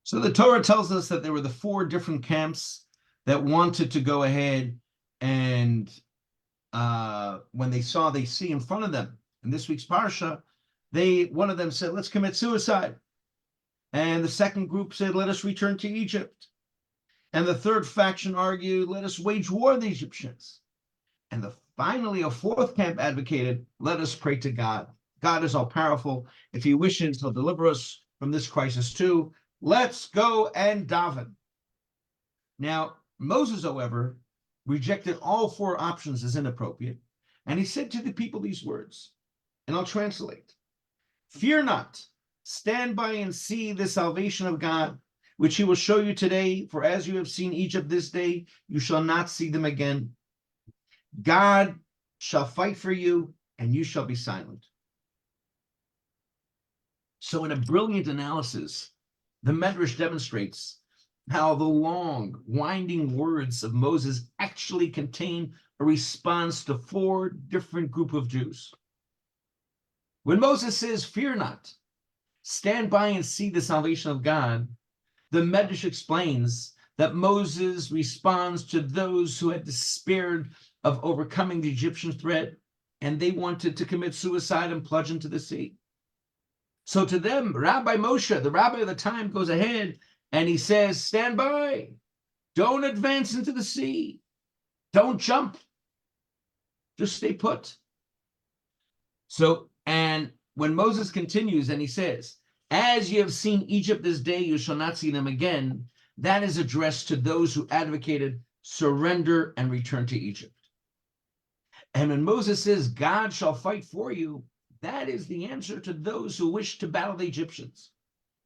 So the Torah tells us that there were the four different camps that wanted to go ahead and when they see in front of them in this week's Parsha, one of them said, let's commit suicide. And the second group said, let us return to Egypt. And the third faction argued, let us wage war on the Egyptians. And finally, a fourth camp advocated, let us pray to God. God is all powerful. If he wishes, he'll deliver us from this crisis too. Let's go and daven. Now, Moses, however, rejected all four options as inappropriate. And he said to the people these words, and I'll translate. Fear not, stand by and see the salvation of God, which he will show you today. For as you have seen Egypt this day, you shall not see them again. God shall fight for you, and you shall be silent. So in a brilliant analysis, the Medrash demonstrates how the long, winding words of Moses actually contain a response to four different groups of Jews. When Moses says, fear not, stand by and see the salvation of God, the Medrash explains that Moses responds to those who had despaired of overcoming the Egyptian threat, and they wanted to commit suicide and plunge into the sea. So to them, Rabbi Moshe, the rabbi of the time, goes ahead and he says, stand by, don't advance into the sea, don't jump, just stay put. So, and when Moses continues and he says, as you have seen Egypt this day, you shall not see them again, that is addressed to those who advocated surrender and return to Egypt. And when Moses says, God shall fight for you, that is the answer to those who wish to battle the Egyptians.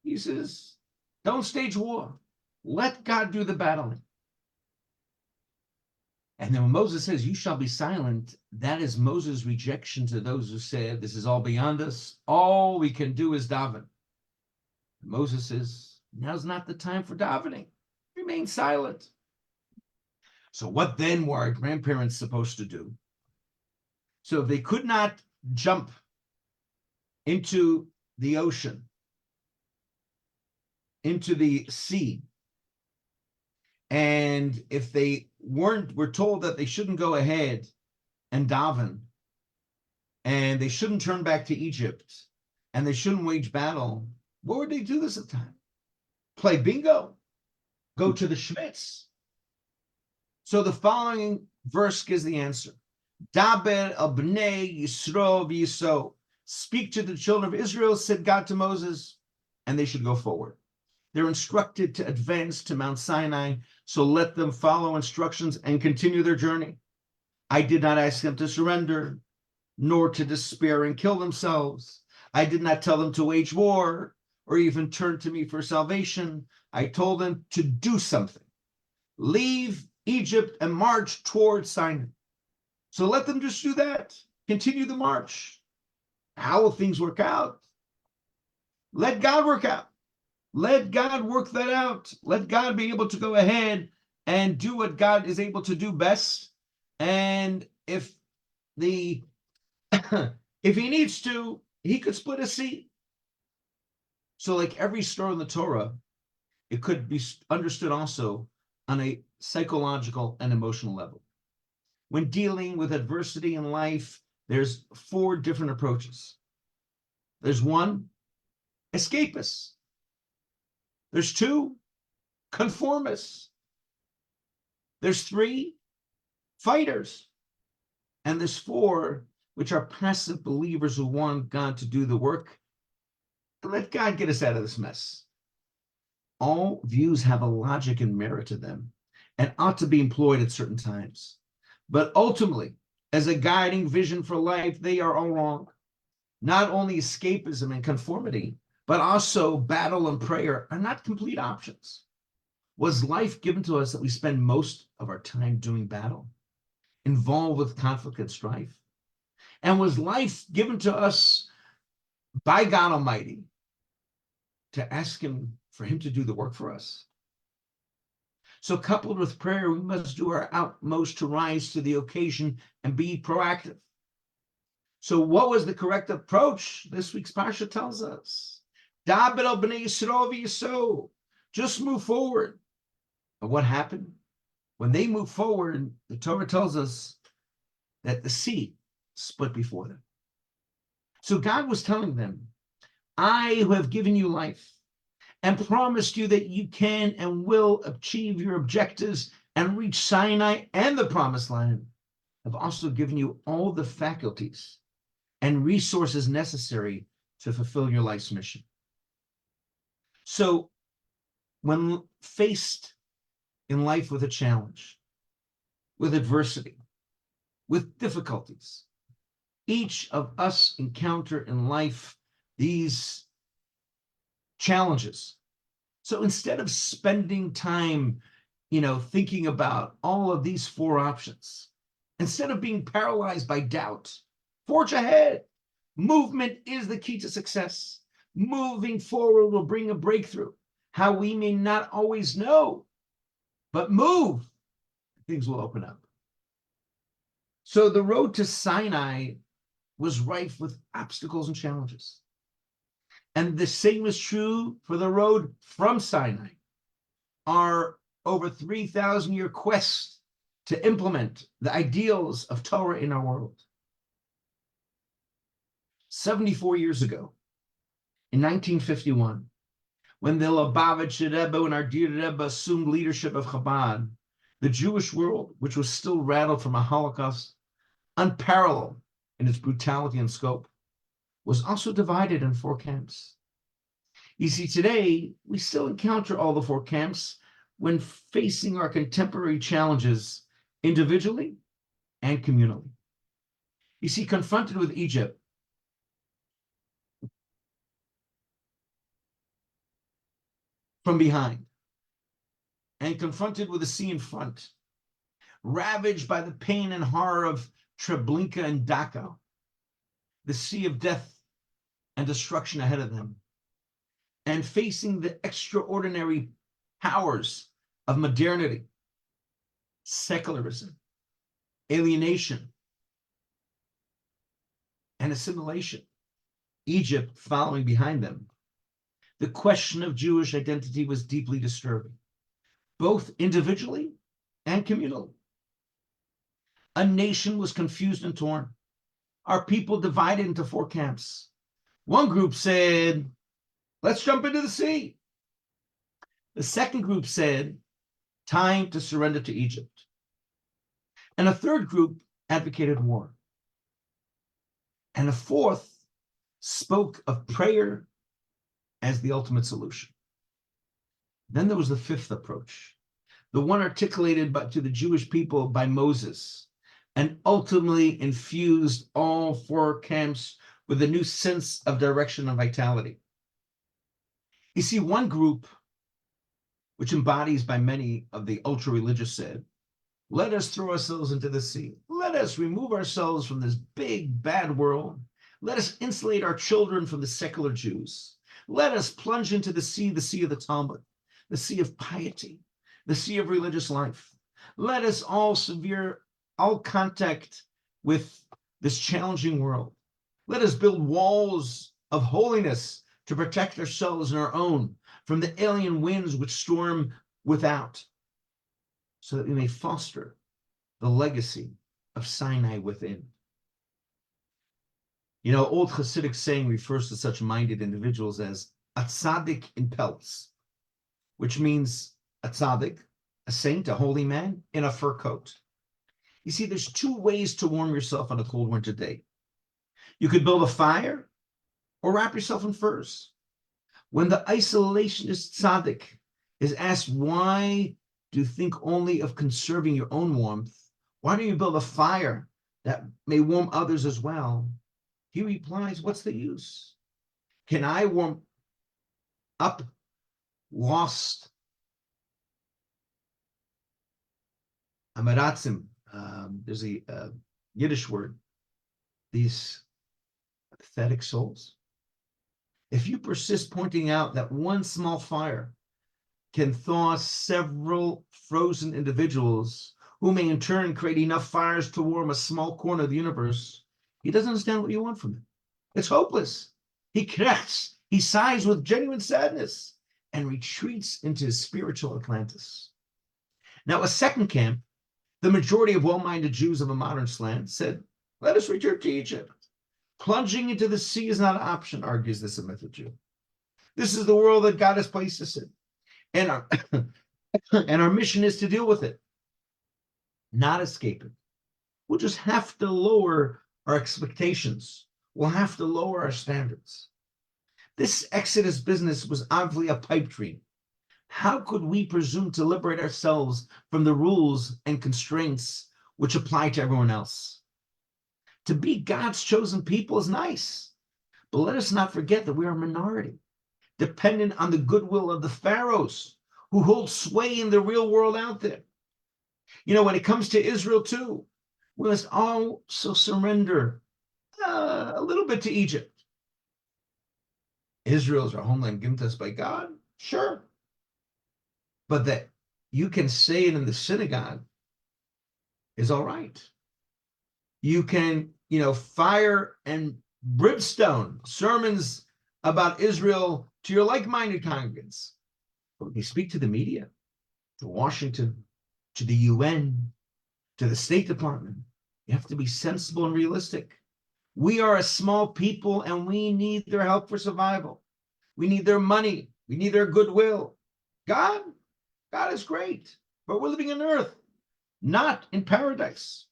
He says, don't stage war. Let God do the battling. And then when Moses says, you shall be silent, that is Moses' rejection to those who said, this is all beyond us. All we can do is daven. Moses says, now's not the time for davening. Remain silent. So what then were our grandparents supposed to do? So if they could not jump into the ocean, into the sea, and if they were told that they shouldn't go ahead and daven, and they shouldn't turn back to Egypt, and they shouldn't wage battle, what would they do this at the time? Play bingo? Go to the Schmitz? So the following verse gives the answer. Daber al bnei Yisro v'yiso. Speak to the children of Israel, said God to Moses, and they should go forward. They're instructed to advance to Mount Sinai, so let them follow instructions and continue their journey. I did not ask them to surrender, nor to despair and kill themselves. I did not tell them to wage war or even turn to me for salvation. I told them to do something. Leave Egypt and march toward Sinai. So let them just do that. Continue the march. How will things work out? Let God work out. Let God work that out. Let God be able to go ahead and do what God is able to do best. And if he needs to, he could split a sea. So like every story in the Torah, it could be understood also on a psychological and emotional level. When dealing with adversity in life, there's four different approaches. There's one, escapists. There's two, conformists. There's three, fighters. And there's four, which are passive believers who want God to do the work. Let God get us out of this mess. All views have a logic and merit to them and ought to be employed at certain times. But ultimately, as a guiding vision for life, they are all wrong. Not only escapism and conformity, but also battle and prayer are not complete options. Was life given to us that we spend most of our time doing battle, involved with conflict and strife? And was life given to us by God Almighty to ask him for him to do the work for us? So coupled with prayer, we must do our utmost to rise to the occasion and be proactive. So what was the correct approach? This week's Parsha tells us. Daber al bnei Yisro v'yiso. Just move forward. And what happened? When they moved forward, the Torah tells us that the sea split before them. So God was telling them, I who have given you life and promised you that you can and will achieve your objectives and reach Sinai and the promised land, have also given you all the faculties and resources necessary to fulfill your life's mission. So when faced in life with a challenge, with adversity, with difficulties, each of us encounter in life these challenges. So instead of spending time, thinking about all of these four options, instead of being paralyzed by doubt, forge ahead. Movement is the key to success. Moving forward will bring a breakthrough. How we may not always know, but move, things will open up. So the road to Sinai was rife with obstacles and challenges. And the same is true for the road from Sinai, our over 3,000-year quest to implement the ideals of Torah in our world. 74 years ago, in 1951, when the Lubavitcher Rebbe and our dear Rebbe assumed leadership of Chabad, the Jewish world, which was still rattled from a Holocaust unparalleled in its brutality and scope, was also divided in four camps. You see, today, we still encounter all the four camps when facing our contemporary challenges individually and communally. You see, confronted with Egypt, from behind, and confronted with the sea in front, ravaged by the pain and horror of Treblinka and Dachau, the sea of death and destruction ahead of them, and facing the extraordinary powers of modernity, secularism, alienation, and assimilation, Egypt following behind them, the question of Jewish identity was deeply disturbing, both individually and communally. A nation was confused and torn. Our people divided into four camps. One group said, let's jump into the sea. The second group said, time to surrender to Egypt. And a third group advocated war. And a fourth spoke of prayer as the ultimate solution. Then there was the fifth approach, the one articulated to the Jewish people by Moses, and ultimately infused all four camps with a new sense of direction and vitality. You see, one group, which embodies by many of the ultra-religious, said, let us throw ourselves into the sea. Let us remove ourselves from this big, bad world. Let us insulate our children from the secular Jews. Let us plunge into the sea of the Talmud, the sea of piety, the sea of religious life. Let us all sever all contact with this challenging world. Let us build walls of holiness to protect ourselves and our own from the alien winds which storm without, so that we may foster the legacy of Sinai within. Old Hasidic saying refers to such minded individuals as a tzaddik in pelts, which means a tzaddik, a saint, a holy man, in a fur coat. You see, there's two ways to warm yourself on a cold winter day. You could build a fire or wrap yourself in furs. When the isolationist tzaddik is asked, why do you think only of conserving your own warmth? Why don't you build a fire that may warm others as well? He replies, what's the use? Can I warm up lost amaratzim? There's a Yiddish word, these pathetic souls. If you persist pointing out that one small fire can thaw several frozen individuals who may in turn create enough fires to warm a small corner of the universe, he doesn't understand what you want from him. It's hopeless. He krechts. He sighs with genuine sadness. and retreats into his spiritual Atlantis. Now, a second camp, the majority of well-minded Jews of a modern slant, said, let us return to Egypt. Plunging into the sea is not an option, argues the Semitic Jew. This is the world that God has placed us in. And our, and our mission is to deal with it, not escape it. We'll just have to lower our expectations. We'll have to lower our standards. This Exodus business was obviously a pipe dream. How could we presume to liberate ourselves from the rules and constraints which apply to everyone else? To be God's chosen people is nice, but let us not forget that we are a minority, dependent on the goodwill of the pharaohs who hold sway in the real world out there. You know, when it comes to Israel too, we must also surrender a little bit to Egypt. Israel is our homeland given to us by God, sure. But that you can say it in the synagogue is all right. You can, fire and brimstone sermons about Israel to your like-minded congregants. But when you speak to the media, to Washington, to the UN, to the State Department, you have to be sensible and realistic. We are a small people and we need their help for survival. We need their money. We need their goodwill. God is great, but we're living on earth, not in paradise.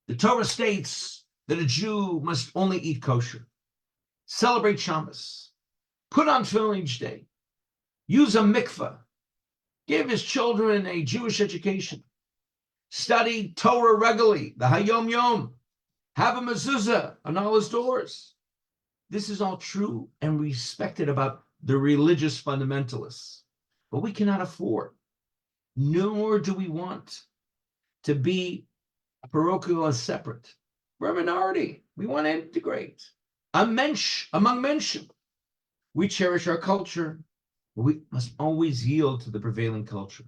The Torah states that a Jew must only eat kosher, celebrate Shabbos, put on tefillin each day, use a mikveh, give his children a Jewish education, study Torah regularly, the Hayom Yom, have a mezuzah on all his doors. This is all true and respected about the religious fundamentalists, but we cannot afford, nor do we want to be parochial and separate. We're a minority. We want to integrate. A mensch among menschen. We cherish our culture, but we must always yield to the prevailing culture,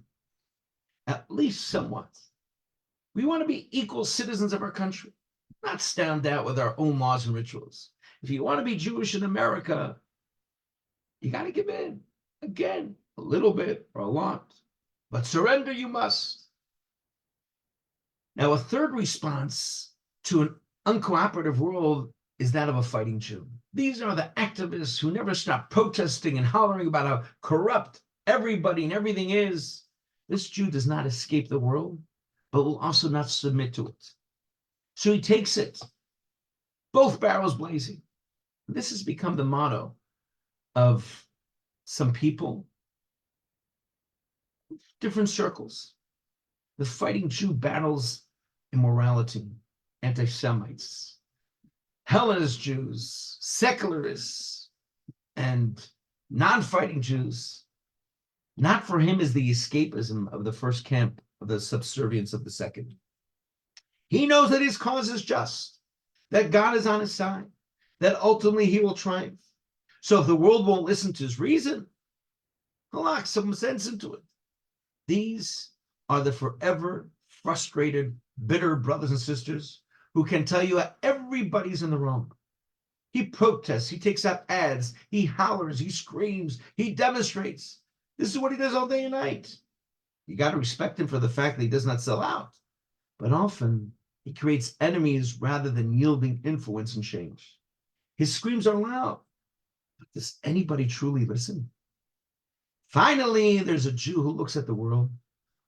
at least somewhat. We want to be equal citizens of our country, not stand out with our own laws and rituals. If you want to be Jewish in America, you got to give in. Again, a little bit or a lot, but surrender you must. Now, a third response to an uncooperative world is that of a fighting Jew. These are the activists who never stop protesting and hollering about how corrupt everybody and everything is. This Jew does not escape the world, but will also not submit to it. So he takes it, both barrels blazing. This has become the motto of some people, different circles. The fighting Jew battles immorality, anti-Semites, Hellenist Jews, secularists, and non-fighting Jews. Not for him is the escapism of the first camp, of the subservience of the second. He knows that his cause is just, that God is on his side, that ultimately he will triumph. So if the world won't listen to his reason, he'll lock some sense into it. These are the forever frustrated, bitter brothers and sisters who can tell you that everybody's in the wrong. He protests, he takes out ads, he hollers, he screams, he demonstrates. This is what he does all day and night. You got to respect him for the fact that he does not sell out. But often he creates enemies rather than yielding influence and change. His screams are loud, but does anybody truly listen? Finally, there's a Jew who looks at the world,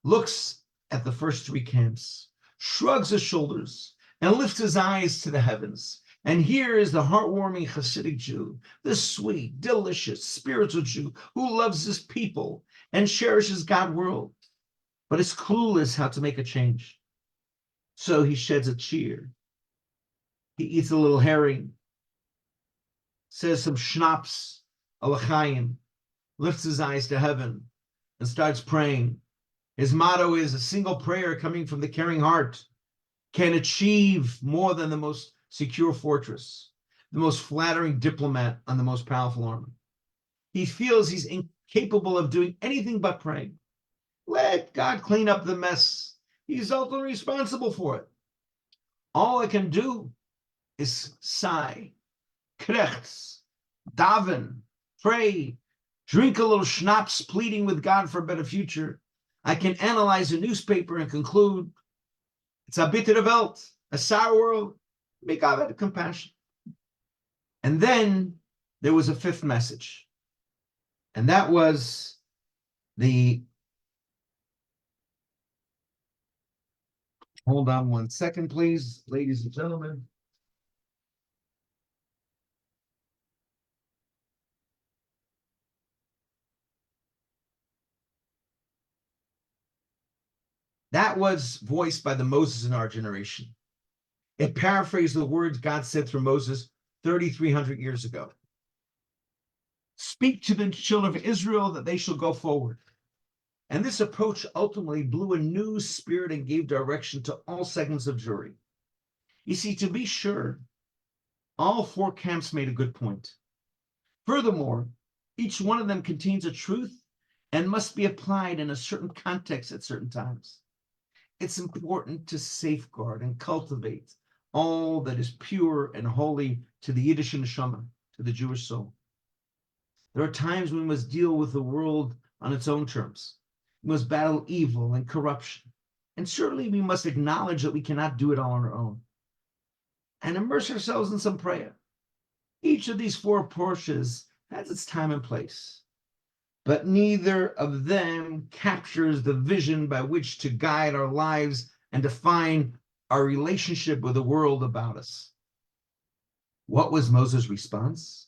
looks at the first three camps, shrugs his shoulders, and lifts his eyes to the heavens. And here is the heartwarming Hasidic Jew, the sweet, delicious, spiritual Jew who loves his people and cherishes God's world, but is clueless how to make a change. So he sheds a tear. He eats a little herring, says some schnapps, a l'chaim, lifts his eyes to heaven, and starts praying. His motto is a single prayer coming from the caring heart can achieve more than the most secure fortress, the most flattering diplomat on the most powerful army. He feels he's incapable of doing anything but praying. Let God clean up the mess. He's ultimately responsible for it. All I can do is sigh, krechts, daven, pray, drink a little schnapps, pleading with God for a better future. I can analyze a newspaper and conclude it's a bitter Welt, a sour world. May God have compassion. And then there was a fifth message, and that was hold on one second, please, ladies and gentlemen. That was voiced by the Moses in our generation. It paraphrased the words God said through Moses 3,300 years ago. Speak to the children of Israel that they shall go forward. And this approach ultimately blew a new spirit and gave direction to all segments of Jewry. You see, to be sure, all four camps made a good point. Furthermore, each one of them contains a truth and must be applied in a certain context at certain times. It's important to safeguard and cultivate all that is pure and holy to the Yiddish neshama, to the Jewish soul. There are times when we must deal with the world on its own terms. We must battle evil and corruption. And certainly we must acknowledge that we cannot do it all on our own. And immerse ourselves in some prayer. Each of these four Parshas has its time and place, but neither of them captures the vision by which to guide our lives and define our relationship with the world about us. What was Moses' response?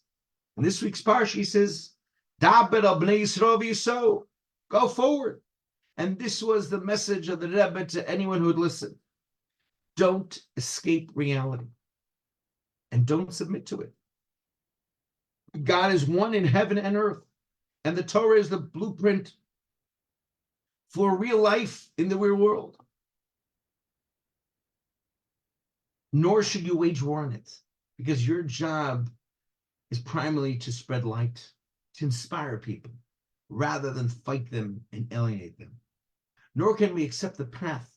In this week's Parsha, he says, Daber al bnei Yisrael v'yisou, go forward. And this was the message of the Rebbe to anyone who would listen. Don't escape reality and don't submit to it. God is one in heaven and earth, and the Torah is the blueprint for real life in the real world. Nor should you wage war on it, because your job is primarily to spread light, to inspire people, rather than fight them and alienate them. Nor can we accept the path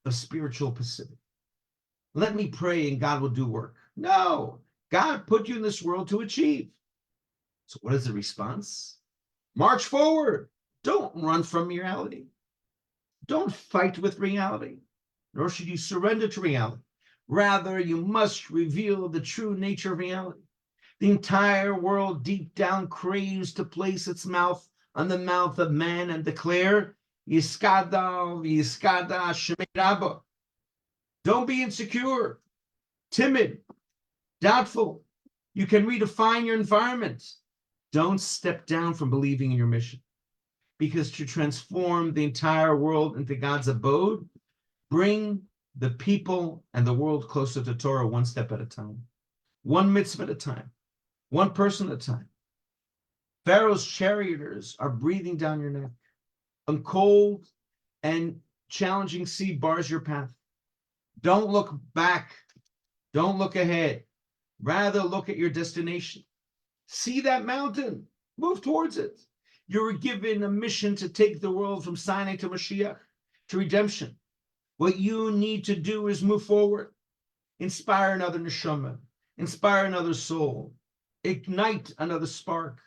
of spiritual passivity. Let me pray and God will do work. No, God put you in this world to achieve. So what is the response? March forward. Don't run from reality. Don't fight with reality, nor should you surrender to reality. Rather, you must reveal the true nature of reality. The entire world deep down craves to place its mouth on the mouth of man and declare, Yiskada, Yiskada, Shemei Rabba. Don't be insecure, timid, doubtful. You can redefine your environment. Don't step down from believing in your mission. Because to transform the entire world into God's abode, bring the people and the world closer to Torah one step at a time, one mitzvah at a time, one person at a time. Pharaoh's charioteers are breathing down your neck. A cold and challenging sea bars your path. Don't look back. Don't look ahead. Rather, look at your destination. See that mountain. Move towards it. You were given a mission to take the world from Sinai to Mashiach, to redemption. What you need to do is move forward. Inspire another neshama. Inspire another soul. Ignite another spark.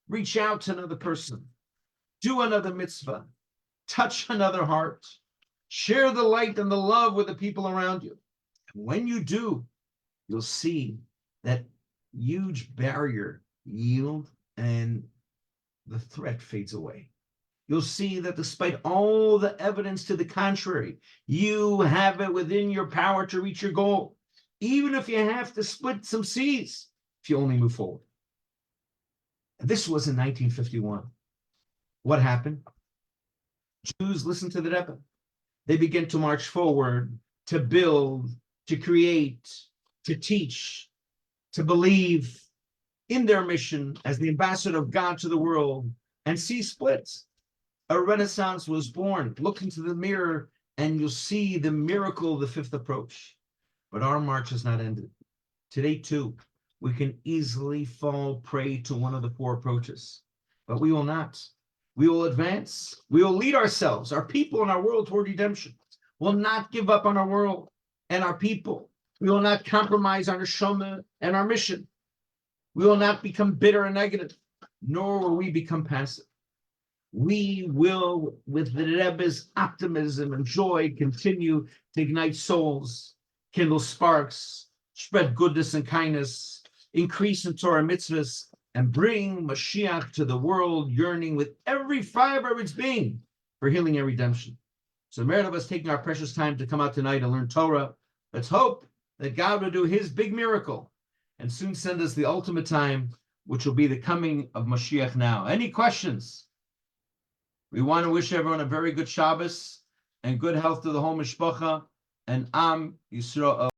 Reach out to another person. Do another mitzvah. Touch another heart. Share the light and the love with the people around you. And when you do, you'll see that huge barrier yield and the threat fades away. You'll see that despite all the evidence to the contrary, you have it within your power to reach your goal, even if you have to split some seas, if you only move forward. And this was in 1951. What happened? Jews listened to the Rebbe. They began to march forward, to build, to create, to teach, to believe in their mission as the ambassador of God to the world, and see splits. A renaissance was born. Look into the mirror and you'll see the miracle of the fifth approach. But our march has not ended. Today, too, we can easily fall prey to one of the four approaches, but we will not. We will advance. We will lead ourselves, our people, and our world toward redemption. We'll not give up on our world and our people. We will not compromise our neshama and our mission. We will not become bitter and negative. nor will we become passive. We will, with the Rebbe's optimism and joy, continue to ignite souls, kindle sparks, spread goodness and kindness, increase in Torah mitzvahs, and bring Mashiach to the world, yearning with every fiber of its being for healing and redemption. So merit of us taking our precious time to come out tonight and learn Torah. Let's hope that God will do his big miracle and soon send us the ultimate time, which will be the coming of Mashiach now. Any questions? We want to wish everyone a very good Shabbos and good health to the whole mishpacha and Am Yisrael.